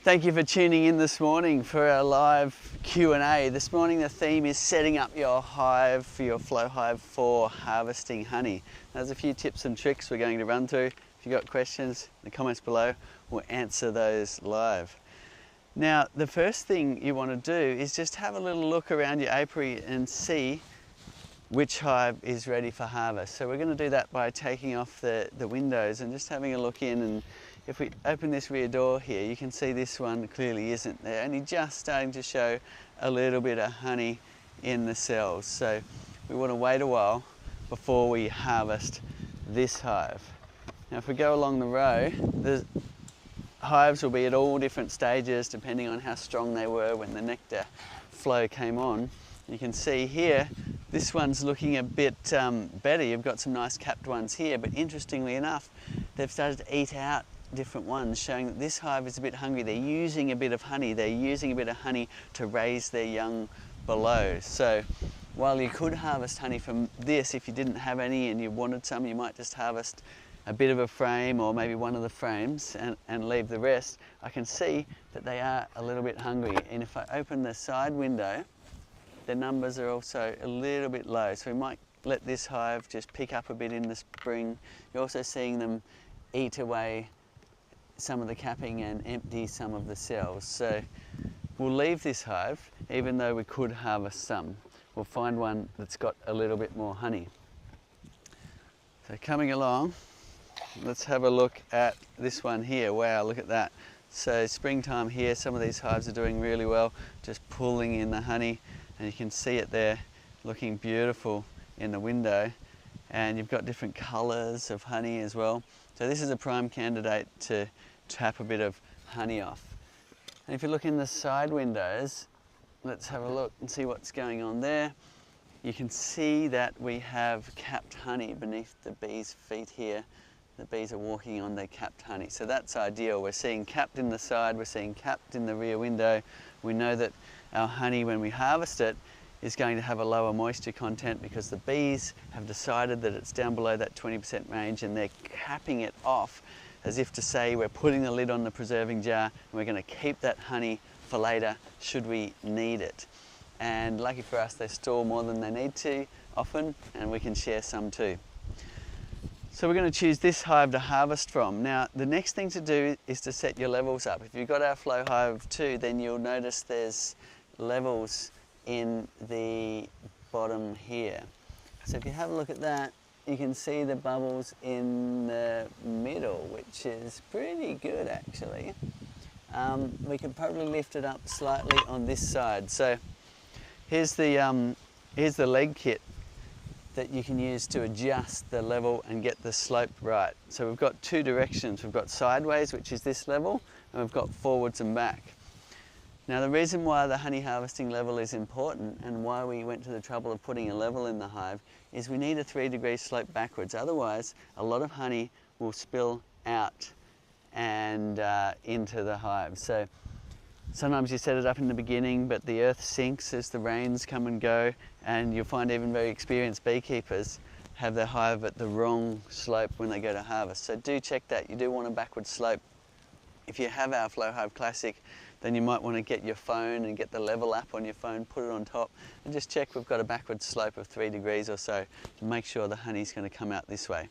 Thank you for tuning in this morning for our live Q&A. This morning the theme is setting up your hive for your Flow Hive for harvesting honey. There's a few tips and tricks we're going to run through. If you've got questions in the comments below, we'll answer those live. Now the first thing you want to do is just have a little look around your apiary and see which hive is ready for harvest. So we're going to do that by taking off the windows and just having a look in, and if we open this rear door here, you can see this one clearly isn't. They're only just starting to show a little bit of honey in the cells. So we want to wait a while before we harvest this hive. Now if we go along the row, the hives will be at all different stages depending on how strong they were when the nectar flow came on. You can see here, this one's looking a bit better. You've got some nice capped ones here, but interestingly enough, they've started to eat out different ones, showing that this hive is a bit hungry. They're using a bit of honey. They're using a bit of honey to raise their young below. So while you could harvest honey from this, if you didn't have any and you wanted some, you might just harvest a bit of a frame or maybe one of the frames and leave the rest. I can see that they are a little bit hungry, and if I open the side window, the numbers are also a little bit low, so we might let this hive just pick up a bit in the spring. You're also seeing them eat away some of the capping and empty some of the cells. So we'll leave this hive, even though we could harvest some. We'll find one that's got a little bit more honey. So coming along, let's have a look at this one here. Wow, look at that. So springtime here, some of these hives are doing really well, just pulling in the honey. And you can see it there looking beautiful in the window, and you've got different colours of honey as well. So this is a prime candidate to tap a bit of honey off. And if you look in the side windows, let's have a look and see what's going on there. You can see that we have capped honey beneath the bees' feet here. The bees are walking on their capped honey, so that's ideal. We're seeing capped in the side, we're seeing capped in the rear window. We know that our honey, when we harvest it, is going to have a lower moisture content because the bees have decided that it's down below that 20% range, and they're capping it off as if to say we're putting the lid on the preserving jar and we're going to keep that honey for later should we need it. And lucky for us, they store more than they need to often, and we can share some too. So we're going to choose this hive to harvest from. Now the next thing to do is to set your levels up. If you've got our Flow Hive 2, then you'll notice there's levels in the bottom here. So if you have a look at that, you can see the bubbles in the middle, which is pretty good actually. We can probably lift it up slightly on this side. So here's the leg kit that you can use to adjust the level and get the slope right. So we've got two directions. We've got sideways, which is this level, and we've got forwards and back. Now the reason why the honey harvesting level is important and why we went to the trouble of putting a level in the hive is we need a 3-degree slope backwards. Otherwise, a lot of honey will spill out and into the hive. So sometimes you set it up in the beginning, but the earth sinks as the rains come and go, and you'll find even very experienced beekeepers have their hive at the wrong slope when they go to harvest. So do check that. You do want a backward slope. If you have our Flow Hive Classic, then you might want to get your phone and get the level app on your phone, put it on top, and just check we've got a backward slope of 3 degrees or so to make sure the honey's going to come out this way.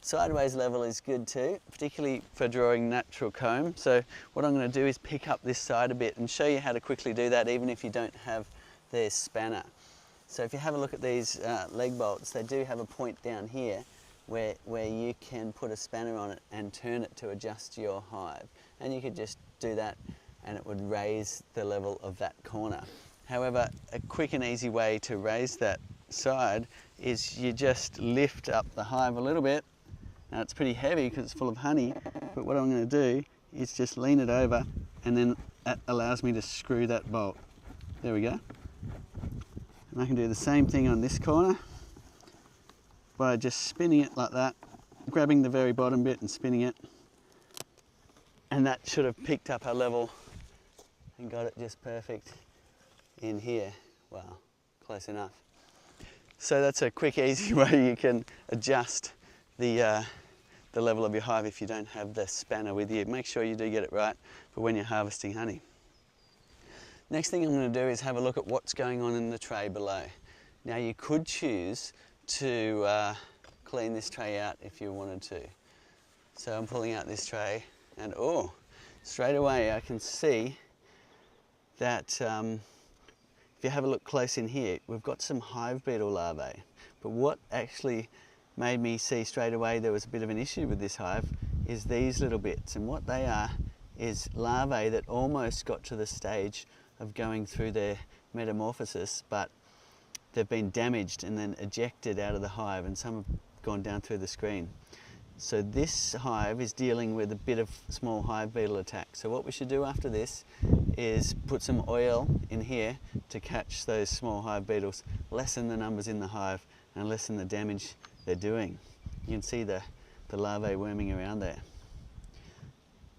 Sideways level is good too, particularly for drawing natural comb. So what I'm going to do is pick up this side a bit and show you how to quickly do that even if you don't have their spanner. So if you have a look at these leg bolts, they do have a point down here where you can put a spanner on it and turn it to adjust your hive. And you could just do that and it would raise the level of that corner. However, a quick and easy way to raise that side is you just lift up the hive a little bit. Now it's pretty heavy because it's full of honey, but what I'm going to do is just lean it over, and then that allows me to screw that bolt. There we go. And I can do the same thing on this corner by just spinning it like that, grabbing the very bottom bit and spinning it. And that should have picked up our level and got it just perfect in here. Wow, close enough. So that's a quick, easy way you can adjust the the level of your hive if you don't have the spanner with you. Make sure you do get it right for when you're harvesting honey. Next thing I'm going to do is have a look at what's going on in the tray below. Now you could choose to clean this tray out if you wanted to. So I'm pulling out this tray and straight away I can see that if you have a look close in here, we've got some hive beetle larvae. But what actually made me see straight away there was a bit of an issue with this hive is these little bits. And what they are is larvae that almost got to the stage of going through their metamorphosis, but they've been damaged and then ejected out of the hive, and some have gone down through the screen. So this hive is dealing with a bit of small hive beetle attack. So what we should do after this is put some oil in here to catch those small hive beetles, lessen the numbers in the hive and lessen the damage they're doing. You can see the larvae worming around there.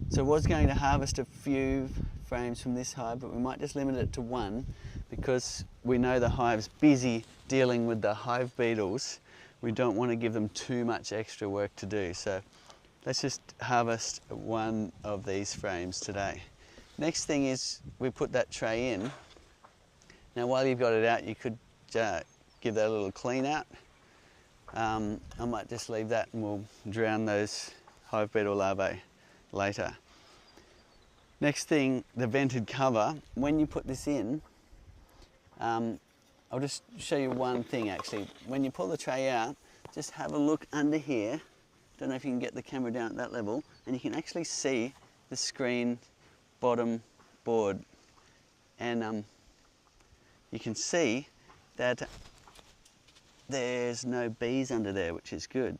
So I was going to harvest a few frames from this hive, but we might just limit it to one because we know the hive's busy dealing with the hive beetles. We don't want to give them too much extra work to do. So let's just harvest one of these frames today. Next thing is we put that tray in. Now while you've got it out, you could give that a little clean out. I might just leave that and we'll drown those hive beetle larvae later. Next thing, the vented cover. When you put this in, I'll just show you one thing actually. When you pull the tray out, just have a look under here. Don't know if you can get the camera down at that level, and you can actually see the screen bottom board. And you can see that there's no bees under there, which is good.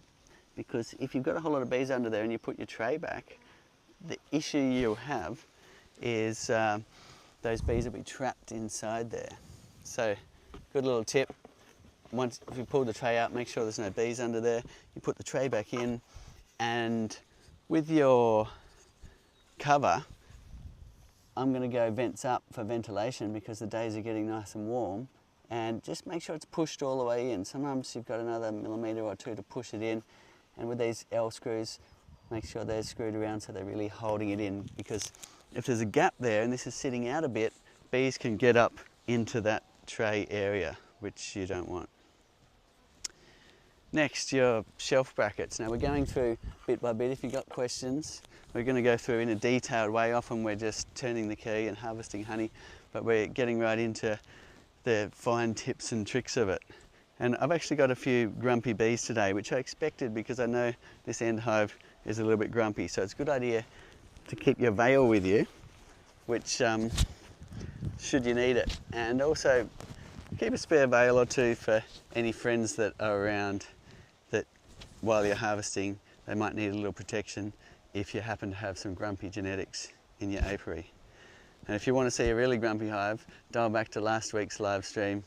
Because if you've got a whole lot of bees under there and you put your tray back, the issue you'll have is those bees will be trapped inside there. So, good little tip. Once if you pull the tray out, make sure there's no bees under there. You put the tray back in, and with your cover, I'm going to go vents up for ventilation because the days are getting nice and warm. And just make sure it's pushed all the way in. Sometimes you've got another millimetre or two to push it in. And with these L screws, make sure they're screwed around so they're really holding it in, because if there's a gap there and this is sitting out a bit, bees can get up into that tray area, which you don't want. Next, your shelf brackets. Now we're going through bit by bit. If you've got questions, we're going to go through in a detailed way. Often we're just turning the key and harvesting honey, but we're getting right into the fine tips and tricks of it. And I've actually got a few grumpy bees today, which I expected because I know this end hive is a little bit grumpy. So it's a good idea to keep your veil with you, which should you need it. And also keep a spare veil or two for any friends that are around that while you're harvesting, they might need a little protection if you happen to have some grumpy genetics in your apiary. And if you want to see a really grumpy hive, dial back to last week's live stream.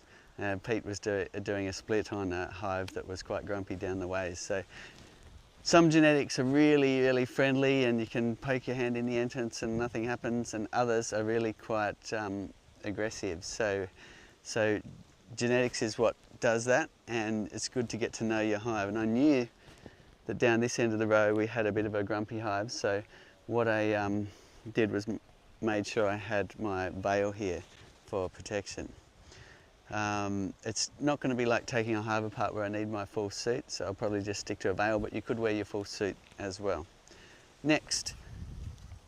Pete was doing a split on a hive that was quite grumpy down the ways. So some genetics are really, really friendly and you can poke your hand in the entrance and nothing happens, and others are really quite aggressive. So genetics is what does that, and it's good to get to know your hive. And I knew that down this end of the row we had a bit of a grumpy hive, so what I did was made sure I had my veil here for protection. It's not going to be like taking a hive apart where I need my full suit, so I'll probably just stick to a veil, but you could wear your full suit as well. Next,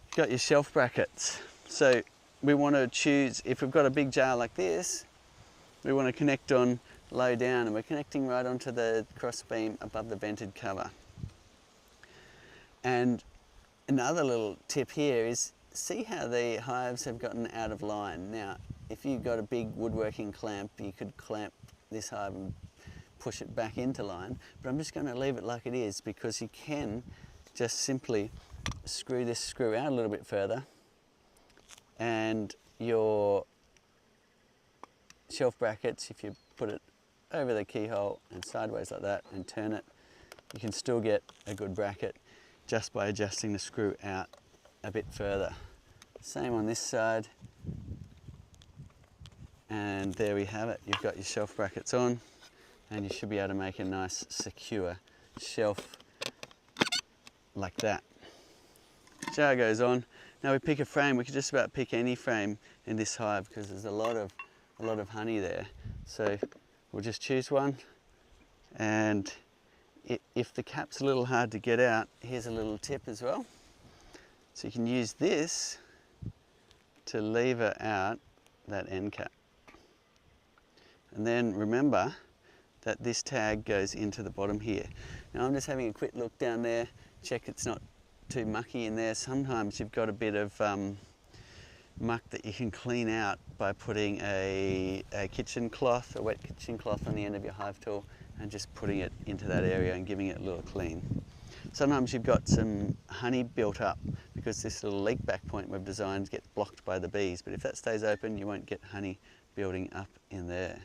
you've got your shelf brackets. So we want to choose, if we've got a big jar like this, we want to connect on low down, and we're connecting right onto the cross beam above the vented cover. And another little tip here is see how the hives have gotten out of line. Now, if you've got a big woodworking clamp, you could clamp this hive and push it back into line, but I'm just going to leave it like it is because you can just simply screw this screw out a little bit further, and your shelf brackets, if you put it over the keyhole and sideways like that and turn it, you can still get a good bracket just by adjusting the screw out a bit further. Same on this side, and there we have it. You've got your shelf brackets on, and you should be able to make a nice secure shelf like that. Shower goes on. Now we pick a frame. We could just about pick any frame in this hive because there's a lot of honey there. So we'll just choose one, and if the cap's a little hard to get out, here's a little tip as well. So you can use this to lever out that end cap. And then remember that this tag goes into the bottom here. Now I'm just having a quick look down there, check it's not too mucky in there. Sometimes you've got a bit of muck that you can clean out by putting a kitchen cloth, a wet kitchen cloth on the end of your hive tool and just putting it into that area and giving it a little clean. Sometimes you've got some honey built up because this little leak back point we've designed gets blocked by the bees, but if that stays open you won't get honey building up in there.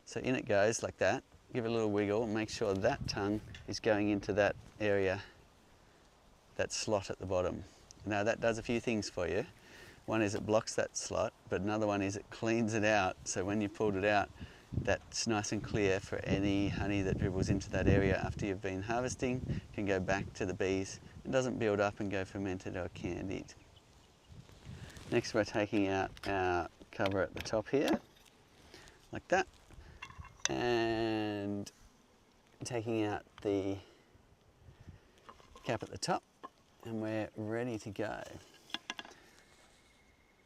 So in it goes like that. Give it a little wiggle and make sure that tongue is going into that area, that slot at the bottom. Now that does a few things for you. One is it blocks that slot, but another one is it cleans it out, so when you pulled it out, that's nice and clear for any honey that dribbles into that area after you've been harvesting, can go back to the bees and doesn't build up and go fermented or candied. Next we're taking out our cover at the top here, like that, and taking out the cap at the top, and we're ready to go.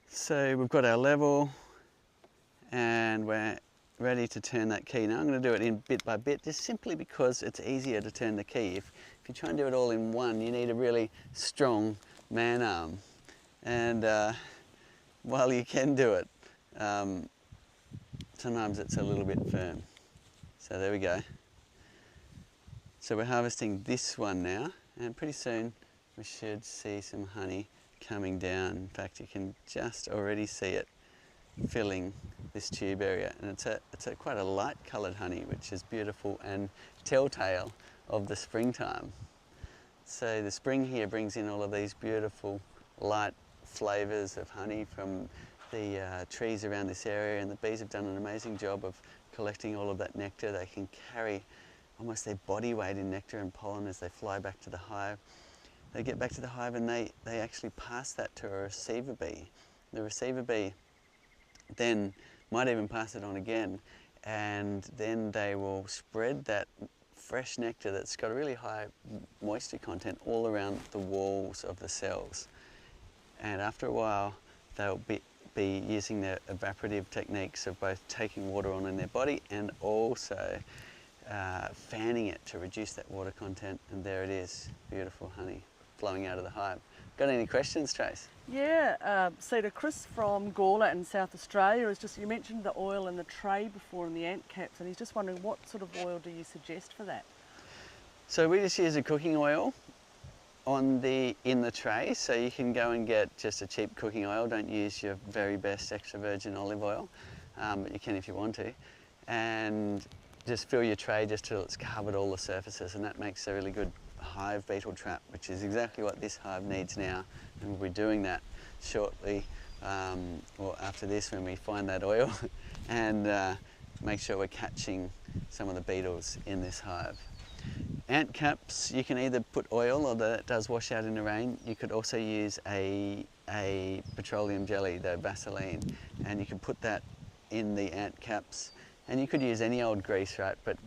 So we've got our level and we're ready to turn that key. Now I'm going to do it in bit by bit just simply because it's easier to turn the key. If you try and do it all in one, you need a really strong man arm, and while you can do it, sometimes it's a little bit firm. So there we go. So we're harvesting this one now, and pretty soon we should see some honey coming down. In fact, you can just already see it filling this tube area, and it's quite a light coloured honey, which is beautiful and telltale of the springtime. So the spring here brings in all of these beautiful light flavours of honey from the trees around this area, and the bees have done an amazing job of collecting all of that nectar. They can carry almost their body weight in nectar and pollen as they fly back to the hive. They get back to the hive and they actually pass that to a receiver bee. The receiver bee then might even pass it on again, and then they will spread that fresh nectar that's got a really high moisture content all around the walls of the cells. And after a while they'll be using their evaporative techniques of both taking water on in their body and also fanning it to reduce that water content, and there it is, beautiful honey flowing out of the hive. Got any questions, Trace? Yeah, Cedar, Chris from Gawler in South Australia is just, you mentioned the oil in the tray before and the ant caps, and he's just wondering what sort of oil do you suggest for that? So we just use a cooking oil in the tray, so you can go and get just a cheap cooking oil. Don't use your very best extra virgin olive oil, but you can if you want to, and just fill your tray just till it's covered all the surfaces, and that makes a really good hive beetle trap, which is exactly what this hive needs now, and we'll be doing that shortly, or after this when we find that oil and make sure we're catching some of the beetles in this hive. Ant caps, you can either put oil, or that does wash out in the rain. You could also use a petroleum jelly, the Vaseline, and you can put that in the ant caps, and you could use any old grease, right, but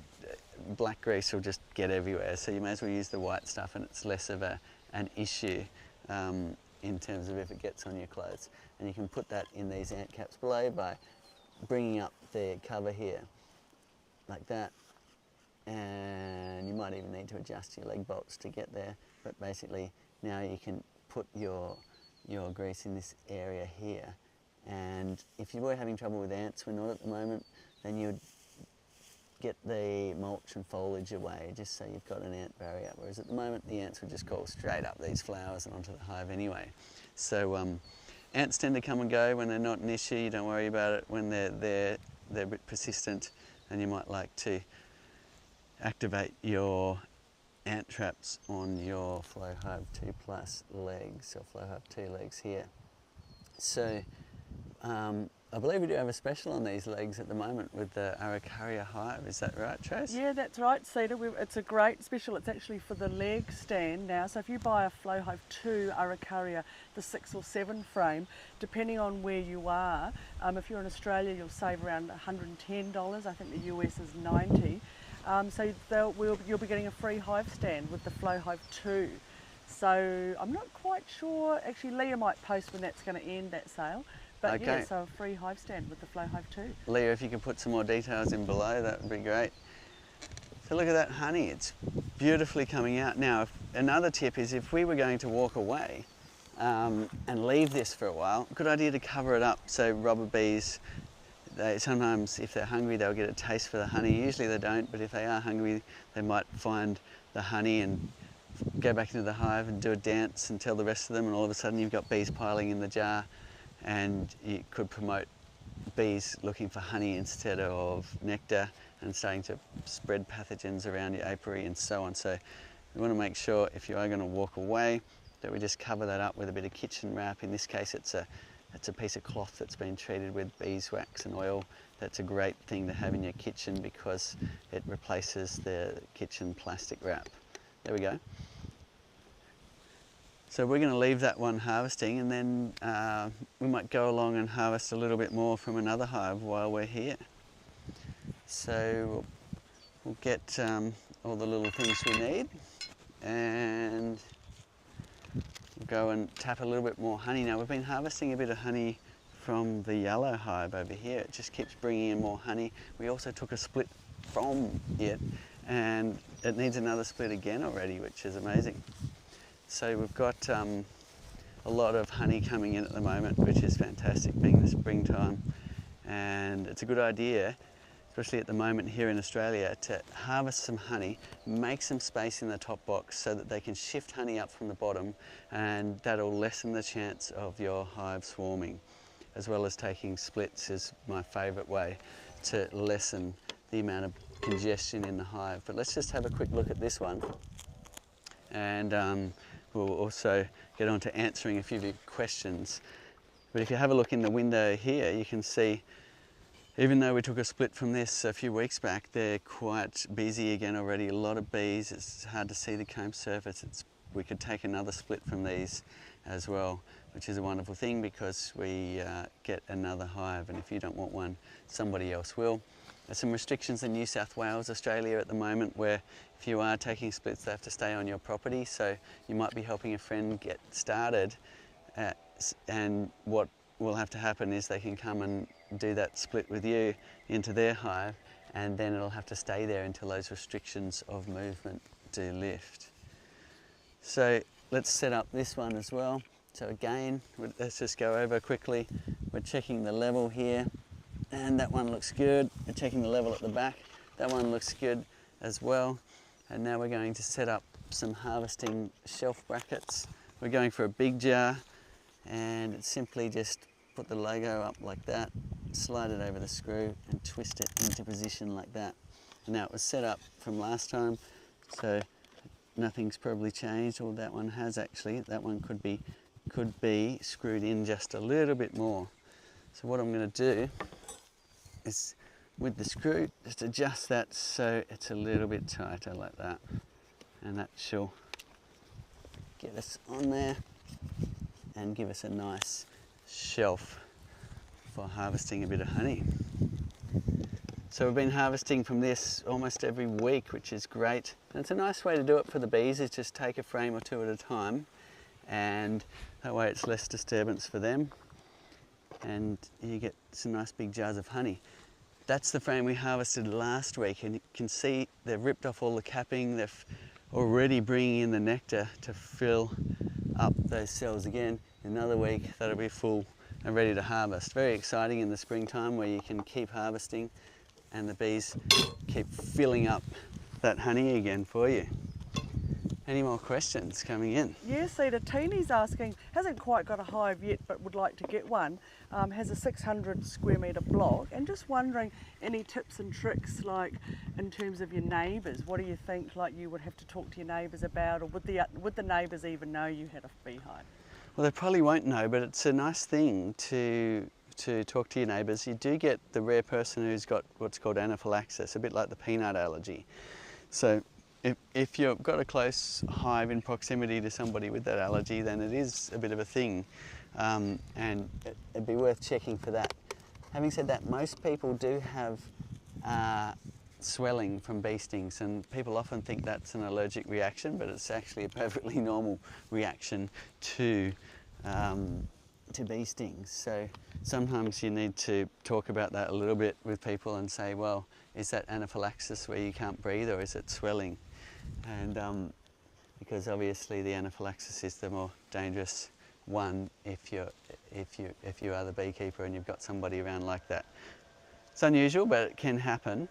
black grease will just get everywhere, so you may as well use the white stuff, and it's less of an issue in terms of if it gets on your clothes. And you can put that in these ant caps below by bringing up the cover here like that, and you might even need to adjust your leg bolts to get there, but basically now you can put your grease in this area here. And if you were having trouble with ants, we're not at the moment, then you'd get the mulch and foliage away just so you've got an ant barrier, whereas at the moment the ants would just crawl straight up these flowers and onto the hive anyway. So ants tend to come and go when they're not an issue. You don't worry about it. When they're there, they're a bit persistent, and you might like to activate your ant traps on your Flow Hive 2 Plus legs, or Flow Hive 2 legs here. So I believe we do have a special on these legs at the moment with the Araucaria hive. Is that right, Trace? Yeah, that's right, Cedar. It's a great special. It's actually for the leg stand now. So if you buy a Flow Hive 2 Araucaria, the 6 or 7 frame, depending on where you are, if you're in Australia, you'll save around $110. I think the US is $90. So you'll be getting a free hive stand with the Flow Hive 2. So I'm not quite sure. Actually, Leah might post when that's going to end, that sale. But Okay. yeah, so a free hive stand with the Flow Hive 2. Leah, if you can put some more details in below, that would be great. So look at that honey, it's beautifully coming out. Now, another tip is if we were going to walk away and leave this for a while, good idea to cover it up. So robber bees, sometimes if they're hungry, they'll get a taste for the honey. Usually they don't, but if they are hungry, they might find the honey and go back into the hive and do a dance and tell the rest of them, and all of a sudden you've got bees piling in the jar, and you could promote bees looking for honey instead of nectar and starting to spread pathogens around your apiary and so on. So we want to make sure if you are going to walk away that we just cover that up with a bit of kitchen wrap. In this case it's a piece of cloth that's been treated with beeswax and oil. That's a great thing to have in your kitchen because it replaces the kitchen plastic wrap. There we go. So we're going to leave that one harvesting, and then we might go along and harvest a little bit more from another hive while we're here. So we'll get all the little things we need, and we'll go and tap a little bit more honey. Now we've been harvesting a bit of honey from the yellow hive over here. It just keeps bringing in more honey. We also took a split from it, and it needs another split again already, which is amazing. So we've got a lot of honey coming in at the moment, which is fantastic being the springtime, and it's a good idea, especially at the moment here in Australia, to harvest some honey, make some space in the top box so that they can shift honey up from the bottom, and that'll lessen the chance of your hive swarming, as well as taking splits is my favourite way to lessen the amount of congestion in the hive. But let's just have a quick look at this one, and we'll also get on to answering a few of your questions. But if you have a look in the window here, you can see, even though we took a split from this a few weeks back, they're quite busy again already. A lot of bees, it's hard to see the comb surface. We could take another split from these as well, which is a wonderful thing because we get another hive, and if you don't want one, somebody else will. There's some restrictions in New South Wales, Australia at the moment, where if you are taking splits, they have to stay on your property. So you might be helping a friend get started, and what will have to happen is they can come and do that split with you into their hive, and then it'll have to stay there until those restrictions of movement do lift. So let's set up this one as well. So again, let's just go over quickly. We're checking the level here, and that one looks good. We're checking the level at the back. That one looks good as well. And now we're going to set up some harvesting shelf brackets. We're going for a big jar, and it's simply just put the logo up like that, slide it over the screw and twist it into position like that. And now it was set up from last time, so nothing's probably changed, or that one has actually. That one could be screwed in just a little bit more. So what I'm going to do is, with the screw, just adjust that so it's a little bit tighter like that, and that shall get us on there and give us a nice shelf for harvesting a bit of honey. So we've been harvesting from this almost every week, which is great. And it's a nice way to do it for the bees, is just take a frame or two at a time, and that way it's less disturbance for them, and you get some nice big jars of honey. That's the frame we harvested last week, and you can see they've ripped off all the capping. They're already bringing in the nectar to fill up those cells again. In another week that'll be full and ready to harvest. Very exciting in the springtime, where you can keep harvesting and the bees keep filling up that honey again for you. Any more questions coming in? Yes, Cedar. Teeny's asking, hasn't quite got a hive yet but would like to get one, has a 600 square metre block, and just wondering any tips and tricks, like in terms of your neighbours. What do you think, like, you would have to talk to your neighbours about, or would the neighbours even know you had a beehive? Well, they probably won't know, but it's a nice thing to to talk to your neighbours, you do get the rare person who's got what's called anaphylaxis, a bit like the peanut allergy. So if you've got a close hive in proximity to somebody with that allergy, then it is a bit of a thing, and it'd be worth checking for that. Having said that, most people do have swelling from bee stings, and people often think that's an allergic reaction, but it's actually a perfectly normal reaction to bee stings. So sometimes you need to talk about that a little bit with people and say, well, is that anaphylaxis where you can't breathe, or is it swelling? And because obviously the anaphylaxis is the more dangerous one if you are the beekeeper and you've got somebody around like that. It's unusual, but it can happen.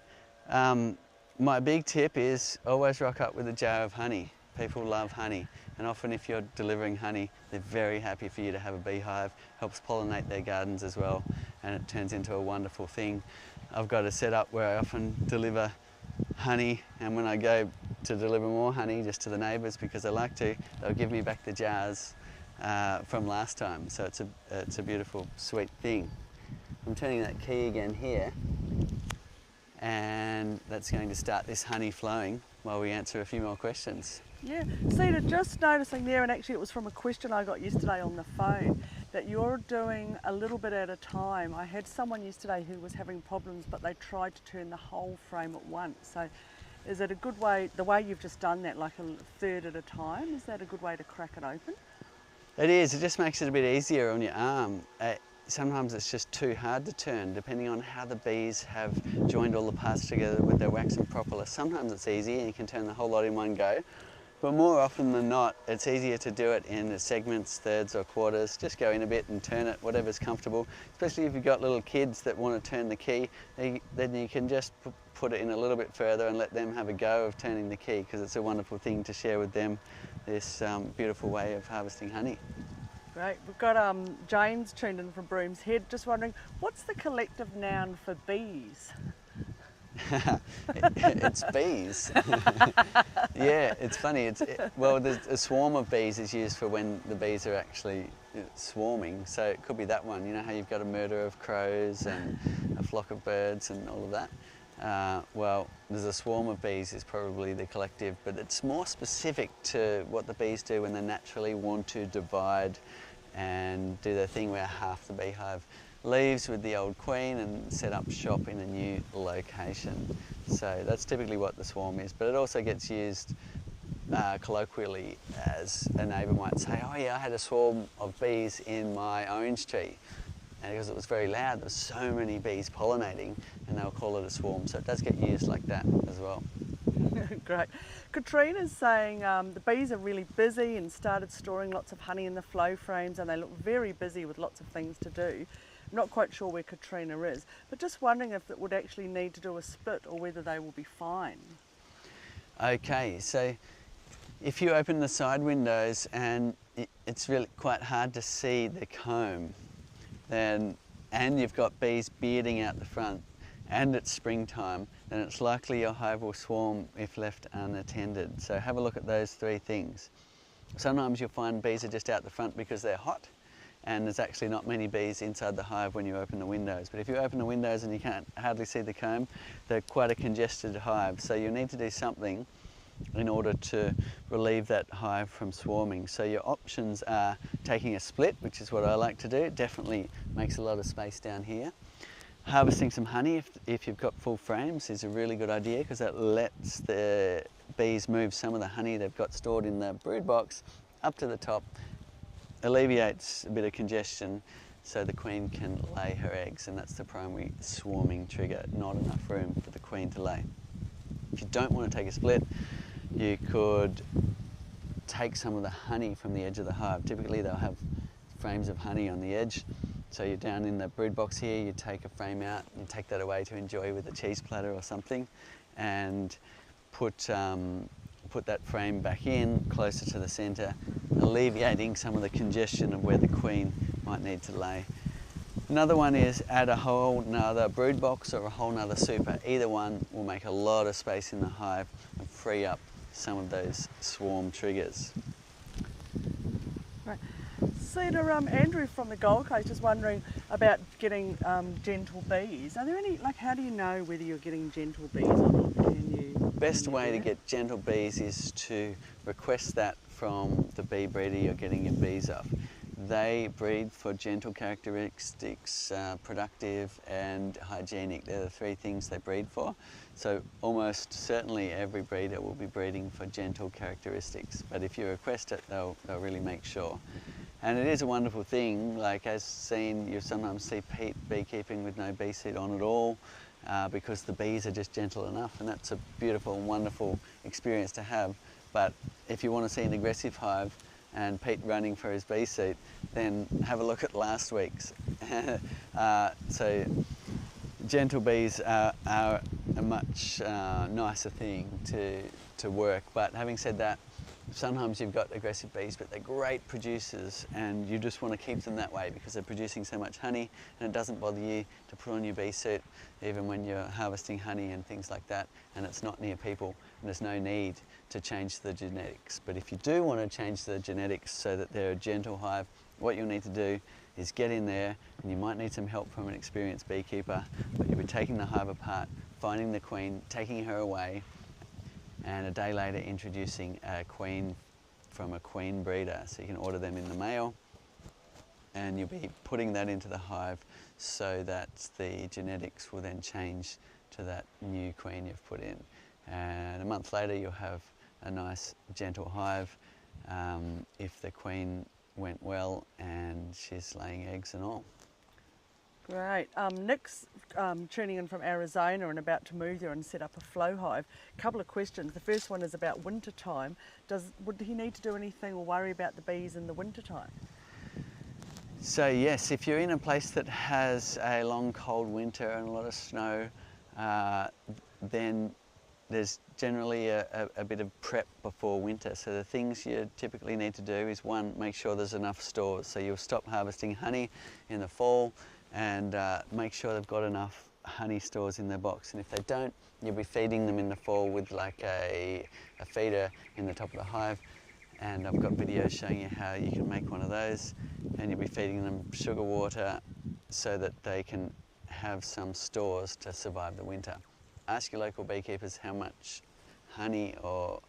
My big tip is always rock up with a jar of honey. People love honey, and often if you're delivering honey, they're very happy for you to have a beehive. Helps pollinate their gardens as well, and it turns into a wonderful thing. I've got a setup where I often deliver honey, and when I go to deliver more honey just to the neighbours because I like to, they'll give me back the jars from last time. So it's a beautiful, sweet thing. I'm turning that key again here, and that's going to start this honey flowing while we answer a few more questions. Yeah, Cedar, just noticing there, and actually it was from a question I got yesterday on the phone, that you're doing a little bit at a time. I had someone yesterday who was having problems, but they tried to turn the whole frame at once. So is it a good way, the way you've just done that, like a third at a time, is that a good way to crack it open? It is, it just makes it a bit easier on your arm. Sometimes it's just too hard to turn, depending on how the bees have joined all the parts together with their wax and propolis. Sometimes it's easy and you can turn the whole lot in one go, but more often than not, it's easier to do it in segments, thirds or quarters. Just go in a bit and turn it, whatever's comfortable. Especially if you've got little kids that want to turn the key, then you can just put it in a little bit further and let them have a go of turning the key, because it's a wonderful thing to share with them, this beautiful way of harvesting honey. Great. We've got James tuned in from Broom's Head, just wondering, what's the collective noun for bees? It's bees. Yeah, it's funny. Well, a swarm of bees is used for when the bees are actually swarming. So it could be that one. You know how you've got a murder of crows and a flock of birds and all of that? Well, there's a swarm of bees is probably the collective, but it's more specific to what the bees do when they naturally want to divide and do their thing where half the beehive leaves with the old queen and set up shop in a new location. So that's typically what the swarm is, but it also gets used colloquially as a neighbour might say, oh yeah, I had a swarm of bees in my orange tree. And because it was very loud, there were so many bees pollinating, and they'll call it a swarm. So it does get used like that as well. Great. Katrina's saying the bees are really busy and started storing lots of honey in the flow frames, and they look very busy with lots of things to do. I'm not quite sure where Katrina is, but just wondering if it would actually need to do a split or whether they will be fine. Okay, so if you open the side windows and it's really quite hard to see the comb, and you've got bees bearding out the front, and it's springtime, then it's likely your hive will swarm if left unattended. So have a look at those three things. Sometimes you'll find bees are just out the front because they're hot, and there's actually not many bees inside the hive when you open the windows. But if you open the windows and you can't hardly see the comb, they're quite a congested hive. So you'll need to do something in order to relieve that hive from swarming. So your options are taking a split, which is what I like to do. It definitely makes a lot of space down here. Harvesting some honey if you've got full frames is a really good idea, because that lets the bees move some of the honey they've got stored in the brood box up to the top, alleviates a bit of congestion so the queen can lay her eggs, and that's the primary swarming trigger, not enough room for the queen to lay. If you don't want to take a split, you could take some of the honey from the edge of the hive. Typically they'll have frames of honey on the edge. So you're down in the brood box here, you take a frame out, you take that away to enjoy with a cheese platter or something, and put that frame back in closer to the centre, alleviating some of the congestion of where the queen might need to lay. Another one is add a whole nother brood box or a whole nother super. Either one will make a lot of space in the hive and free up some of those swarm triggers. Right. Cedar, Andrew from the Gold Coast is wondering about getting gentle bees. Are there any, like, how do you know whether you're getting gentle bees or not? Best way to get gentle bees is to request that from the bee breeder you're getting your bees off. They breed for gentle characteristics, productive and hygienic. They're the three things they breed for. So almost certainly every breeder will be breeding for gentle characteristics. But if you request it, they'll really make sure. And it is a wonderful thing, like as seen, you sometimes see peat beekeeping with no bee seed on at all, because the bees are just gentle enough, and that's a beautiful and wonderful experience to have. But if you want to see an aggressive hive and Pete running for his bee seat, then have a look at last week's. So gentle bees are a much nicer thing to work. But having said that, sometimes you've got aggressive bees, but they're great producers, and you just want to keep them that way because they're producing so much honey, and it doesn't bother you to put on your bee suit even when you're harvesting honey and things like that, and it's not near people, and there's no need to change the genetics. But if you do want to change the genetics so that they're a gentle hive, what you'll need to do is get in there, and you might need some help from an experienced beekeeper, but you'll be taking the hive apart, finding the queen, taking her away, and a day later introducing a queen from a queen breeder. So you can order them in the mail, and you'll be putting that into the hive so that the genetics will then change to that new queen you've put in. And a month later you'll have a nice gentle hive if the queen went well and she's laying eggs and all. Great. Nick's tuning in from Arizona and about to move there and set up a flow hive. Couple of questions. The first one is about winter time. Would he need to do anything or worry about the bees in the winter time? So yes, if you're in a place that has a long cold winter and a lot of snow, then there's generally a bit of prep before winter. So the things you typically need to do is, one, make sure there's enough stores. So you'll stop harvesting honey in the fall and make sure they've got enough honey stores in their box. And if they don't, you'll be feeding them in the fall with like a feeder in the top of the hive. And I've got videos showing you how you can make one of those, and you'll be feeding them sugar water so that they can have some stores to survive the winter. Ask your local beekeepers how much honey or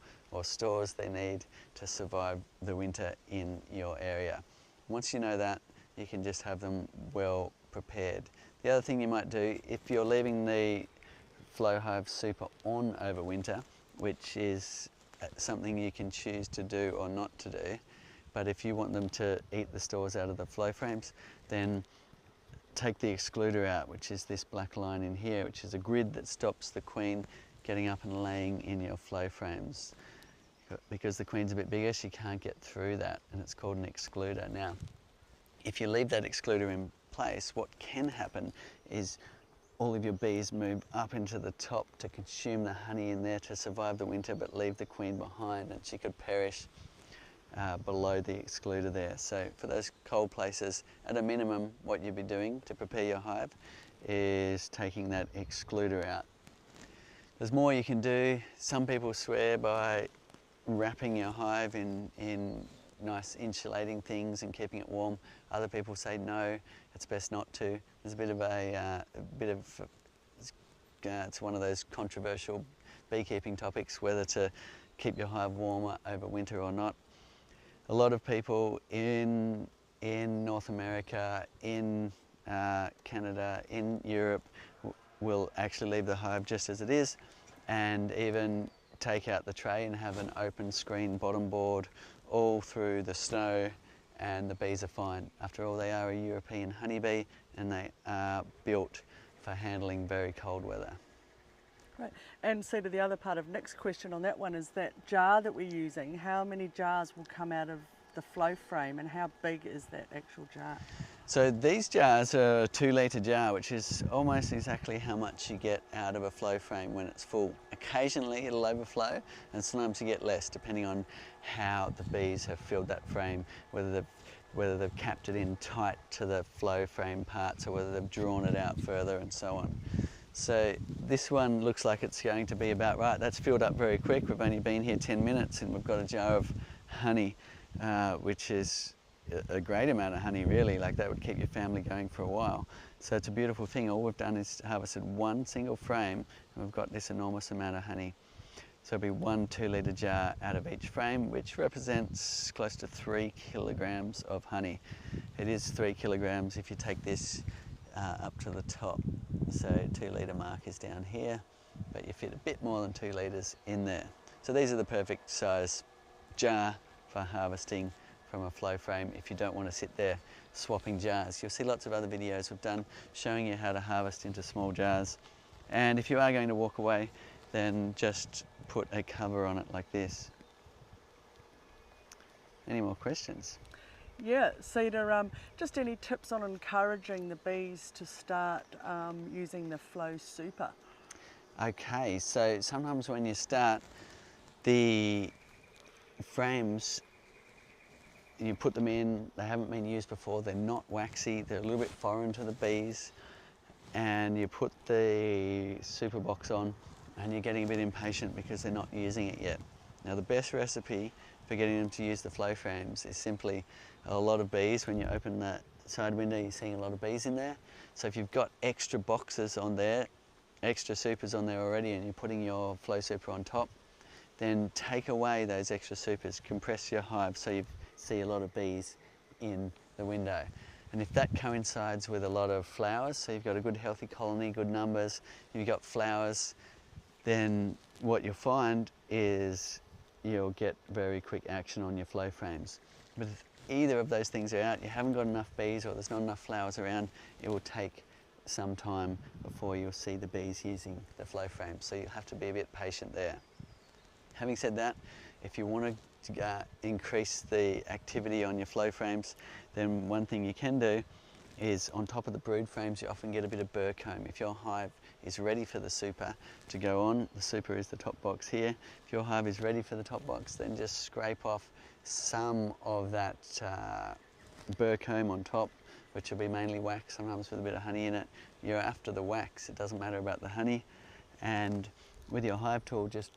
stores they need to survive the winter in your area. Once you know that, you can just have them well prepared. The other thing you might do, if you're leaving the Flow Hive super on over winter, which is something you can choose to do or not to do, but if you want them to eat the stores out of the flow frames, then take the excluder out, which is this black line in here, which is a grid that stops the queen getting up and laying in your flow frames. Because the queen's a bit bigger, she can't get through that, and it's called an excluder. Now, if you leave that excluder in place, what can happen is all of your bees move up into the top to consume the honey in there to survive the winter, but leave the queen behind, and she could perish below the excluder there. So for those cold places, at a minimum, what you'd be doing to prepare your hive is taking that excluder out. There's more you can do. Some people swear by wrapping your hive in nice insulating things and keeping it warm. Other people say no, it's best not to. There's a bit of it's one of those controversial beekeeping topics, whether to keep your hive warmer over winter or not. A lot of people in North America, in Canada, in Europe will actually leave the hive just as it is, and even take out the tray and have an open screen bottom board all through the snow, and the bees are fine. After all, they are a European honeybee, and they are built for handling very cold weather. Right. And so to the other part of Nick's question on that one is that jar that we're using, how many jars will come out of the flow frame, and how big is that actual jar? So these jars are a 2 litre jar, which is almost exactly how much you get out of a flow frame when it's full. Occasionally it'll overflow, and sometimes you get less, depending on how the bees have filled that frame, whether they've capped it in tight to the flow frame parts or whether they've drawn it out further and so on. So this one looks like it's going to be about right. That's filled up very quick. We've only been here 10 minutes and we've got a jar of honey, which is a great amount of honey really, like that would keep your family going for a while. So it's a beautiful thing. All we've done is harvested one single frame and we've got this enormous amount of honey. So it'll be 1 2-litre jar out of each frame, which represents close to 3 kilograms of honey. It is 3 kilograms if you take this up to the top. So 2-litre mark is down here, but you fit a bit more than 2 litres in there. So these are the perfect size jar for harvesting from a flow frame if you don't want to sit there swapping jars. You'll see lots of other videos we've done showing you how to harvest into small jars. And if you are going to walk away, then just put a cover on it like this. Any more questions? Yeah, Cedar, just any tips on encouraging the bees to start using the Flow Super? Okay, so sometimes when you start, the frames, you put them in, they haven't been used before, they're not waxy, they're a little bit foreign to the bees, and you put the super box on and you're getting a bit impatient because they're not using it yet. Now the best recipe for getting them to use the flow frames is simply a lot of bees. When you open that side window, you're seeing a lot of bees in there. So if you've got extra boxes on there, extra supers on there already, and you're putting your flow super on top, then take away those extra supers, compress your hive so you see a lot of bees in the window. And if that coincides with a lot of flowers, so you've got a good healthy colony, good numbers, you've got flowers, then what you'll find is you'll get very quick action on your flow frames. But if either of those things are out, you haven't got enough bees or there's not enough flowers around, it will take some time before you'll see the bees using the flow frames. So you'll have to be a bit patient there. Having said that, if you want to increase the activity on your flow frames, then one thing you can do is on top of the brood frames you often get a bit of burr comb. If your hive is ready for the super to go on, the super is the top box here, if your hive is ready for the top box, then just scrape off some of that burr comb on top, which will be mainly wax, sometimes with a bit of honey in it. You're after the wax, it doesn't matter about the honey. And with your hive tool, just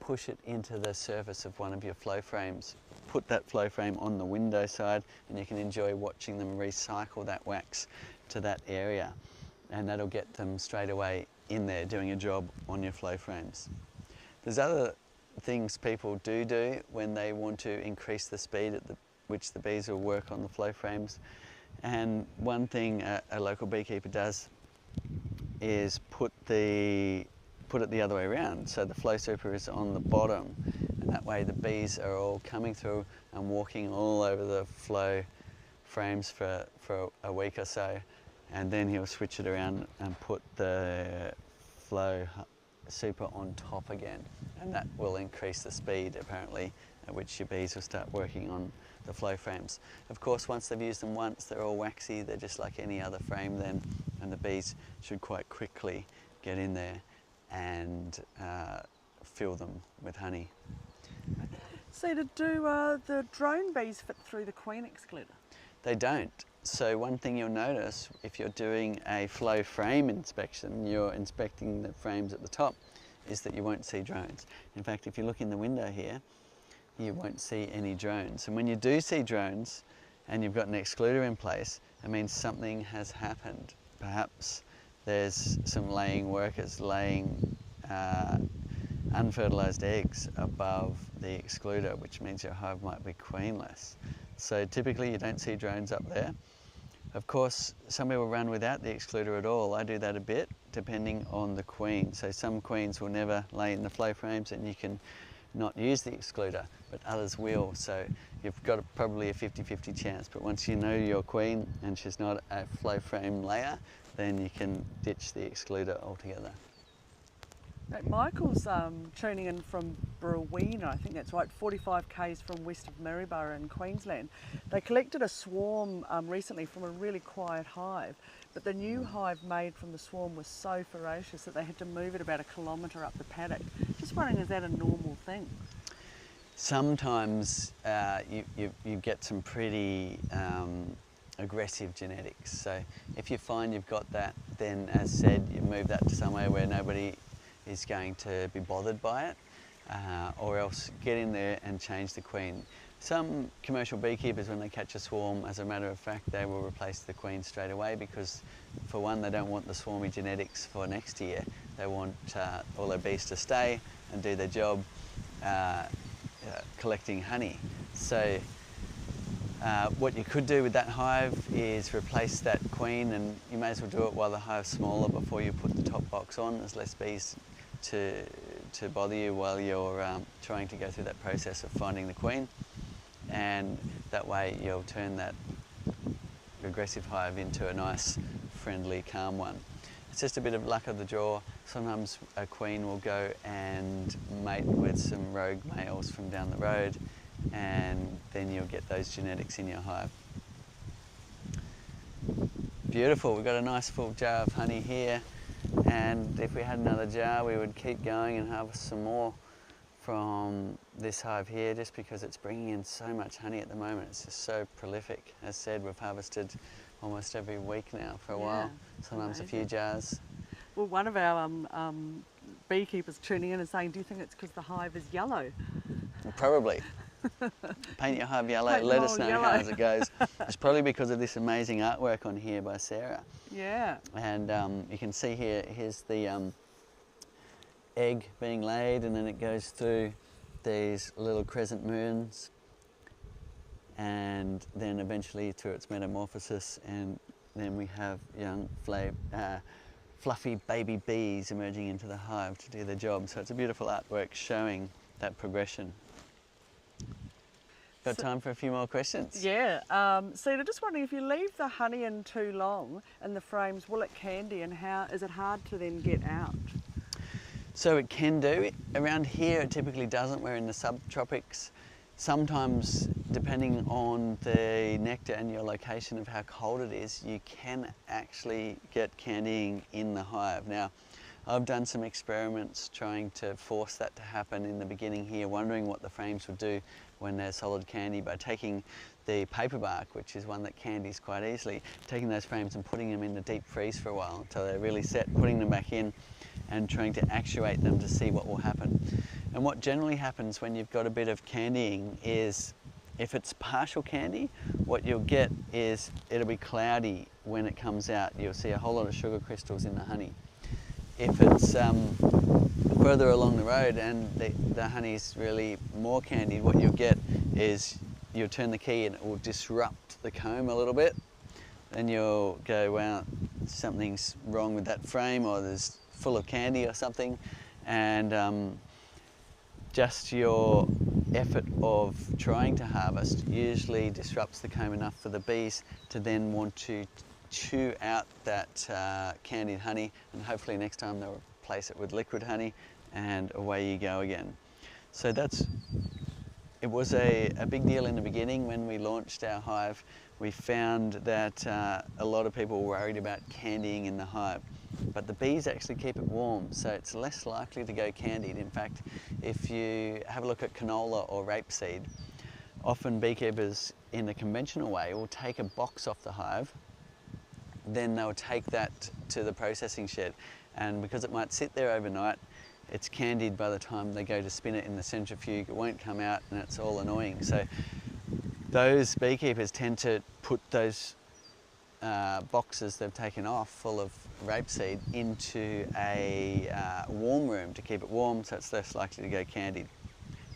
push it into the surface of one of your flow frames. Put that flow frame on the window side and you can enjoy watching them recycle that wax to that area, and that'll get them straight away in there doing a job on your flow frames. There's other things people do when they want to increase the speed at which the bees will work on the flow frames, and one thing a local beekeeper does is put it the other way around. So the flow super is on the bottom, and that way the bees are all coming through and walking all over the flow frames for a week or so, and then he'll switch it around and put the flow super on top again, and that will increase the speed apparently at which your bees will start working on the flow frames. Of course, once they've used them once, they're all waxy, they're just like any other frame then, and the bees should quite quickly get in there and fill them with honey. So do the drone bees fit through the queen excluder? They don't. So one thing you'll notice if you're doing a flow frame inspection, you're inspecting the frames at the top, is that you won't see drones. In fact, if you look in the window here, you won't see any drones. And when you do see drones and you've got an excluder in place, it means something has happened. Perhaps there's some laying workers laying unfertilised eggs above the excluder, which means your hive might be queenless. So typically you don't see drones up there. Of course, some people run without the excluder at all. I do that a bit, depending on the queen. So some queens will never lay in the flow frames and you can not use the excluder, but others will. So you've got probably a 50-50 chance. But once you know your queen and she's not a flow frame layer, then you can ditch the excluder altogether. Michael's tuning in from Brewena, I think that's right, 45 k's from west of Maryborough in Queensland. They collected a swarm recently from a really quiet hive, but the new hive made from the swarm was so ferocious that they had to move it about 1 kilometre up the paddock. Just wondering, is that a normal thing? Sometimes you get some pretty aggressive genetics. So if you find you've got that, then as said, you move that to somewhere where nobody is going to be bothered by it, or else get in there and change the queen. Some commercial beekeepers, when they catch a swarm, as a matter of fact, they will replace the queen straight away because, for one, they don't want the swarmy genetics for next year. They want all their bees to stay and do their job collecting honey. So what you could do with that hive is replace that queen, and you may as well do it while the hive's smaller before you put the top box on. There's less bees to bother you while you're trying to go through that process of finding the queen. And that way you'll turn that aggressive hive into a nice, friendly, calm one. It's just a bit of luck of the draw. Sometimes a queen will go and mate with some rogue males from down the road, and then you'll get those genetics in your hive. Beautiful, we've got a nice full jar of honey here, and if we had another jar we would keep going and harvest some more from this hive here, just because it's bringing in so much honey at the moment. It's just so prolific. As said, we've harvested almost every week now for a while, sometimes amazing. A few jars. Well, one of our beekeepers tuning in and saying, do you think it's because the hive is yellow? Probably. Paint your hive yellow, let us know how it goes. It's probably because of this amazing artwork on here by Sarah. Yeah. And you can see here's the egg being laid, and then it goes through these little crescent moons, and then eventually through its metamorphosis, and then we have young fluffy baby bees emerging into the hive to do their job. So it's a beautiful artwork showing that progression. Got time for a few more questions? Yeah. Cedar, just wondering, if you leave the honey in too long in the frames, will it candy, and how is it hard to then get out? So it can do. Around here it typically doesn't. We're in the subtropics. Sometimes, depending on the nectar and your location of how cold it is, you can actually get candying in the hive. Now, I've done some experiments trying to force that to happen in the beginning here, wondering what the frames would do when they're solid candy, by taking the paper bark, which is one that candies quite easily, taking those frames and putting them in the deep freeze for a while until they're really set, putting them back in and trying to actuate them to see what will happen. And what generally happens when you've got a bit of candying is, if it's partial candy, what you'll get is it'll be cloudy when it comes out. You'll see a whole lot of sugar crystals in the honey. If it's further along the road and the honey's really more candied, what you'll get is you'll turn the key and it will disrupt the comb a little bit. Then you'll go, well, something's wrong with that frame, or there's full of candy or something, and just your effort of trying to harvest usually disrupts the comb enough for the bees to then want to chew out that candied honey, and hopefully next time they'll replace it with liquid honey, and away you go again. So it was a big deal in the beginning when we launched our hive. We found that a lot of people were worried about candying in the hive, but the bees actually keep it warm, so it's less likely to go candied. In fact, if you have a look at canola or rapeseed, often beekeepers in the conventional way will take a box off the hive, then they'll take that to the processing shed, and because it might sit there overnight, it's candied by the time they go to spin it in the centrifuge. It won't come out, and it's all annoying. So those beekeepers tend to put those boxes they've taken off full of rapeseed into a warm room to keep it warm, so it's less likely to go candied.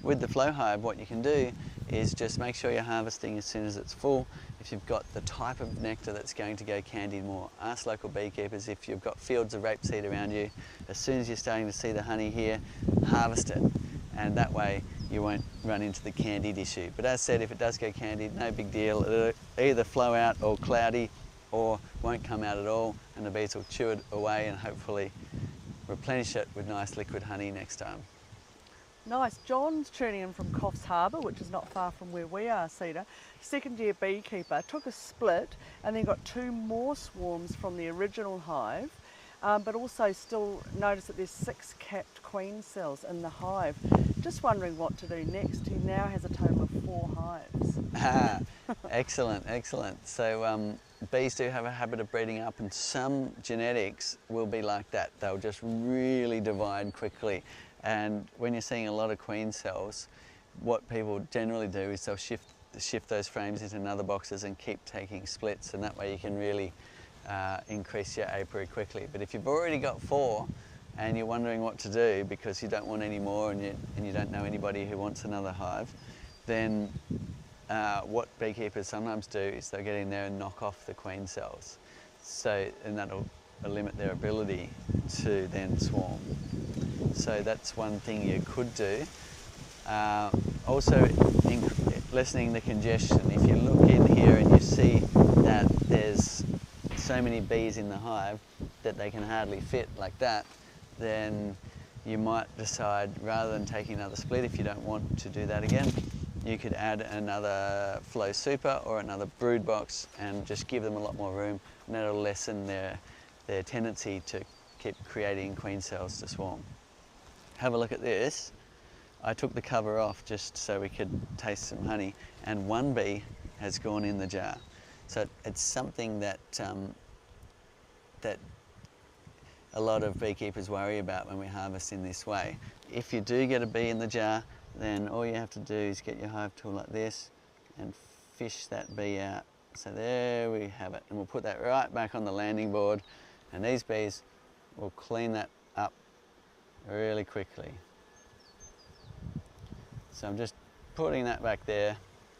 With the Flow Hive, what you can do is just make sure you're harvesting as soon as it's full. If you've got the type of nectar that's going to go candied more, ask local beekeepers. If you've got fields of rapeseed around you, as soon as you're starting to see the honey here, harvest it, and that way you won't run into the candied issue. But as said, if it does go candied, no big deal. It'll either flow out or cloudy, or won't come out at all, and the bees will chew it away and hopefully replenish it with nice liquid honey next time. Nice. John's tuning in from Coffs Harbour, which is not far from where we are, Cedar. Second year beekeeper, took a split and then got 2 more swarms from the original hive, but also still noticed that there's 6 capped queen cells in the hive. Just wondering what to do next. He now has a total of 4 hives. Excellent, excellent. So bees do have a habit of breeding up, and some genetics will be like that. They'll just really divide quickly. And when you're seeing a lot of queen cells, what people generally do is they'll shift those frames into another boxes and keep taking splits, and that way you can really increase your apiary quickly. But if you've already got 4 and you're wondering what to do because you don't want any more and you don't know anybody who wants another hive, then what beekeepers sometimes do is they'll get in there and knock off the queen cells. And that'll limit their ability to then swarm. So that's one thing you could do. Also, lessening the congestion. If you look in here and you see that there's so many bees in the hive that they can hardly fit like that, then you might decide, rather than taking another split, if you don't want to do that again, you could add another Flow Super or another brood box and just give them a lot more room, and that'll lessen their tendency to keep creating queen cells to swarm. Have a look at this. I took the cover off just so we could taste some honey, and 1 bee has gone in the jar. So it's something that that a lot of beekeepers worry about when we harvest in this way. If you do get a bee in the jar, then all you have to do is get your hive tool like this and fish that bee out. So there we have it, and we'll put that right back on the landing board, and these bees will clean that up really quickly. So I'm just putting that back there,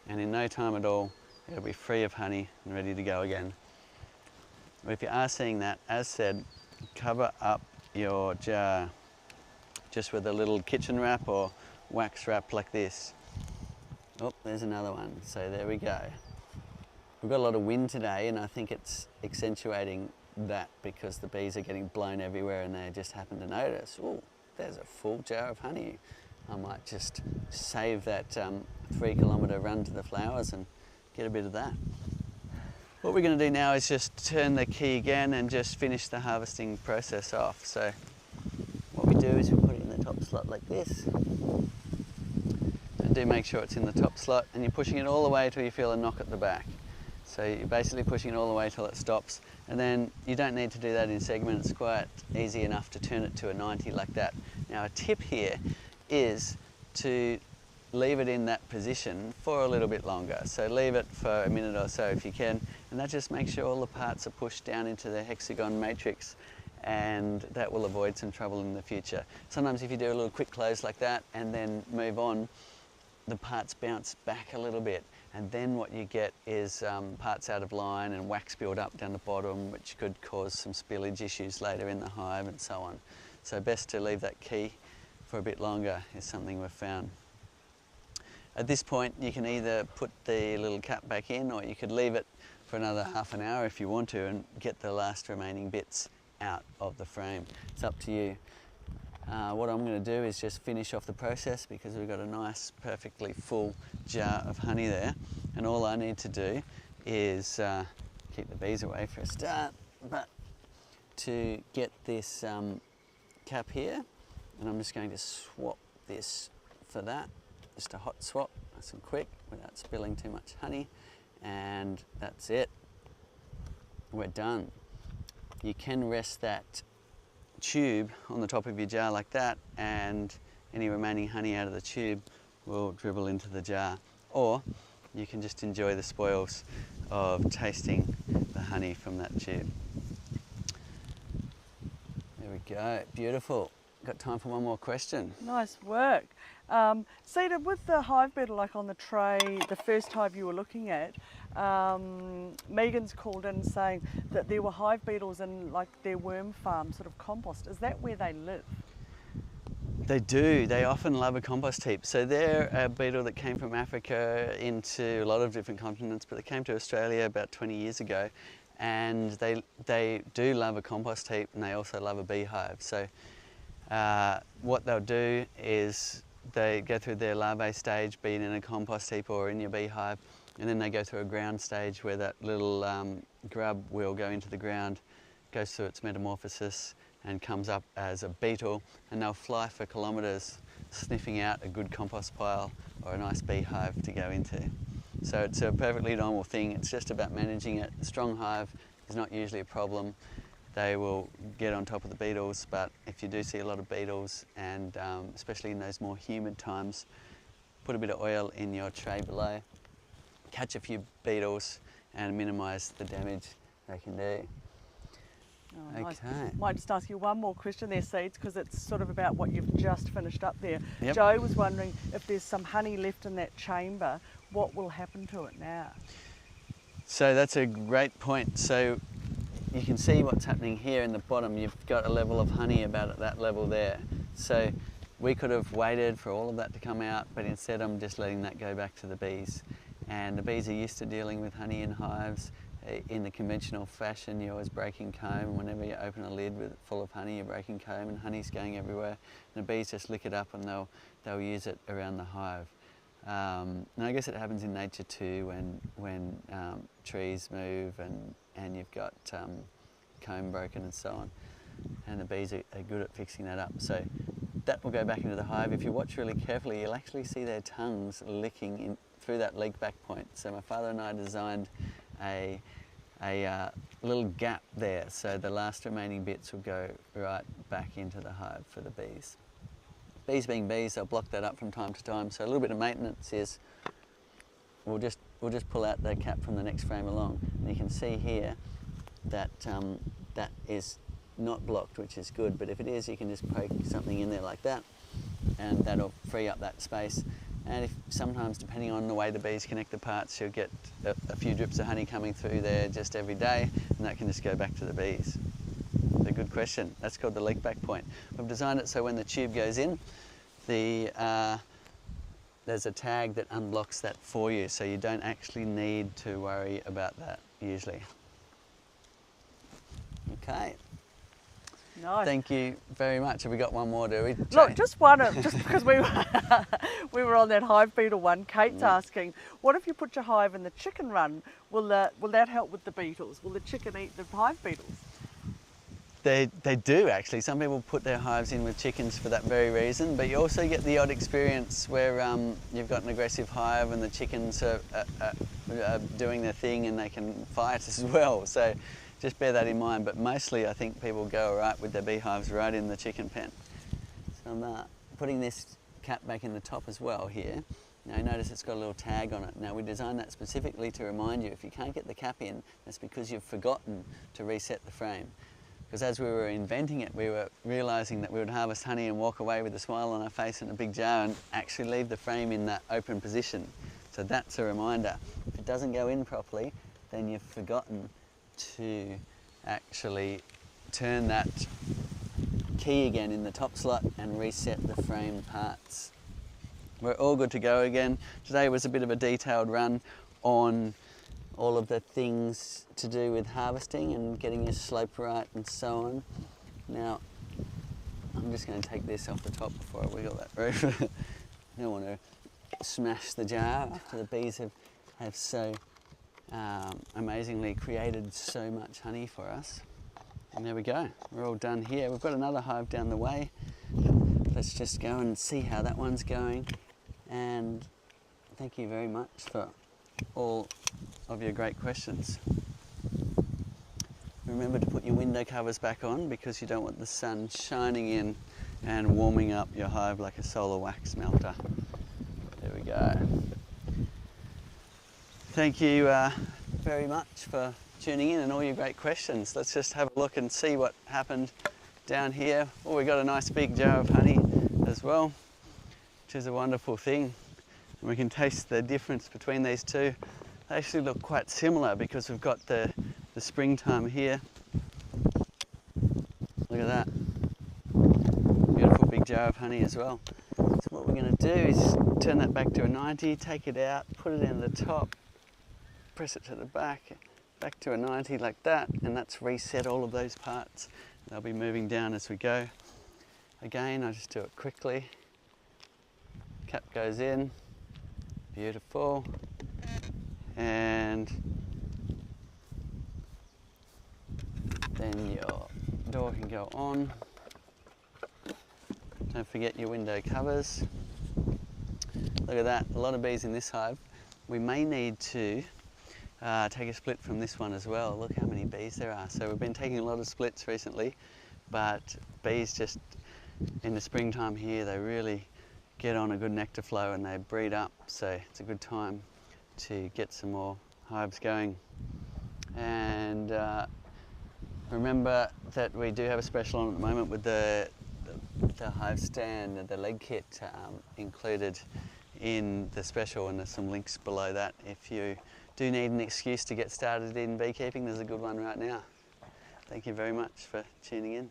and in no time at all it'll be free of honey and ready to go again. But if you are seeing that, as said, cover up your jar just with a little kitchen wrap or wax wrap like this. Oh, there's another one. So there we go. We've got a lot of wind today, and I think it's accentuating that because the bees are getting blown everywhere and they just happen to notice, oh, there's a full jar of honey. I might just save that 3 kilometre run to the flowers and get a bit of that. What we're going to do now is just turn the key again and just finish the harvesting process off. So what we do is we put it in the top slot like this. And do make sure it's in the top slot, and you're pushing it all the way till you feel a knock at the back. So you're basically pushing it all the way till it stops, and then you don't need to do that in segments. It's quite easy enough to turn it to a 90 like that. Now a tip here is to leave it in that position for a little bit longer. So leave it for a minute or so if you can, and that just makes sure all the parts are pushed down into the hexagon matrix, and that will avoid some trouble in the future. Sometimes if you do a little quick close like that and then move on, the parts bounce back a little bit, and then what you get is parts out of line and wax build up down the bottom, which could cause some spillage issues later in the hive and so on. So best to leave that key for a bit longer is something we've found. At this point you can either put the little cap back in, or you could leave it for another half an hour if you want to and get the last remaining bits out of the frame. It's up to you. What I'm going to do is just finish off the process because we've got a nice perfectly full jar of honey there, and all I need to do is keep the bees away for a start, but to get this cap here, and I'm just going to swap this for that. Just a hot swap, nice and quick, without spilling too much honey, and that's it. We're done. You can rest that tube on the top of your jar like that, and any remaining honey out of the tube will dribble into the jar. Or you can just enjoy the spoils of tasting the honey from that tube. There we go, beautiful. Got time for one more question. Nice work. Cedar, with the hive beetle, like on the tray, the first hive you were looking at, Megan's called in saying that there were hive beetles in like their worm farm sort of compost. Is that where they live? They do. They often love a compost heap. So they're a beetle that came from Africa into a lot of different continents, but they came to Australia about 20 years ago, and they do love a compost heap, and they also love a beehive. So what they'll do is they go through their larvae stage, being in a compost heap or in your beehive, and then they go through a ground stage where that little grub will go into the ground, goes through its metamorphosis and comes up as a beetle, and they'll fly for kilometres sniffing out a good compost pile or a nice beehive to go into. So it's a perfectly normal thing. It's just about managing it. A strong hive is not usually a problem. They will get on top of the beetles, but if you do see a lot of beetles, and especially in those more humid times, put a bit of oil in your tray below, catch a few beetles and minimise the damage they can do. Oh, nice. Okay. Might just ask you one more question there, Seeds, because it's sort of about what you've just finished up there. Yep. Joe was wondering if there's some honey left in that chamber, what will happen to it now? So that's a great point. So you can see what's happening here in the bottom. You've got a level of honey about at that level there. So we could have waited for all of that to come out, but instead I'm just letting that go back to the bees. And the bees are used to dealing with honey in hives. In the conventional fashion, you're always breaking comb. Whenever you open a lid full of honey, you're breaking comb and honey's going everywhere. And the bees just lick it up and they'll use it around the hive. And I guess it happens in nature too when trees move and you've got comb broken and so on. And the bees are good at fixing that up. So that will go back into the hive. If you watch really carefully, you'll actually see their tongues licking in through that leak back point. So my father and I designed a little gap there, so the last remaining bits will go right back into the hive for the bees. Bees being bees, they'll block that up from time to time, so a little bit of maintenance is we'll just pull out the cap from the next frame along, and you can see here that that is not blocked, which is good, but if it is, you can just poke something in there like that and that'll free up that space. And sometimes, depending on the way the bees connect the parts, you'll get a few drips of honey coming through there just every day, and that can just go back to the bees. So good question. That's called the leak back point. We've designed it so when the tube goes in, there's a tag that unblocks that for you, so you don't actually need to worry about that usually. Okay. Nice. Thank you very much. Have we got one more, do we? Look, just one, just because we were on that hive beetle one. Kate's asking, what if you put your hive in the chicken run? Will that help with the beetles? Will the chicken eat the hive beetles? They do actually. Some people put their hives in with chickens for that very reason, but you also get the odd experience where you've got an aggressive hive and the chickens are doing their thing and they can fight as well. So just bear that in mind, but mostly I think people go all right with their beehives right in the chicken pen. So I'm putting this cap back in the top as well here. Now you notice it's got a little tag on it. Now we designed that specifically to remind you if you can't get the cap in, that's because you've forgotten to reset the frame. Because as we were inventing it, we were realising that we would harvest honey and walk away with a smile on our face and a big jar and actually leave the frame in that open position. So that's a reminder. If it doesn't go in properly, then you've forgotten to actually turn that key again in the top slot and reset the frame parts. We're all good to go again. Today was a bit of a detailed run on all of the things to do with harvesting and getting your slope right and so on. Now, I'm just going to take this off the top before I wiggle that roof. I don't want to smash the jar after the bees have so amazingly created so much honey for us. And there we go, we're all done here. We've got another hive down the way. Let's just go and see how that one's going. And thank you very much for all of your great questions. Remember to put your window covers back on because you don't want the sun shining in and warming up your hive like a solar wax melter. There we go. Thank you very much for tuning in and all your great questions. Let's just have a look and see what happened down here. Oh, we got a nice big jar of honey as well, which is a wonderful thing. And we can taste the difference between these two. They actually look quite similar because we've got the springtime here. Look at that. Beautiful big jar of honey as well. So what we're going to do is turn that back to a 90, take it out, put it in the top, press it to the back to a 90 like that, and that's reset all of those parts. They'll be moving down as we go. Again, I just do it quickly. Cap goes in, beautiful. And then your door can go on. Don't forget your window covers. Look at that, a lot of bees in this hive. We may need to take a split from this one as well. Look how many bees there are. So we've been taking a lot of splits recently, but bees just in the springtime here, they really get on a good nectar flow and they breed up, so it's a good time to get some more hives going. And remember that we do have a special on at the moment with the hive stand and the leg kit included in the special, and there's some links below that. If you do need an excuse to get started in beekeeping, there's a good one right now. Thank you very much for tuning in.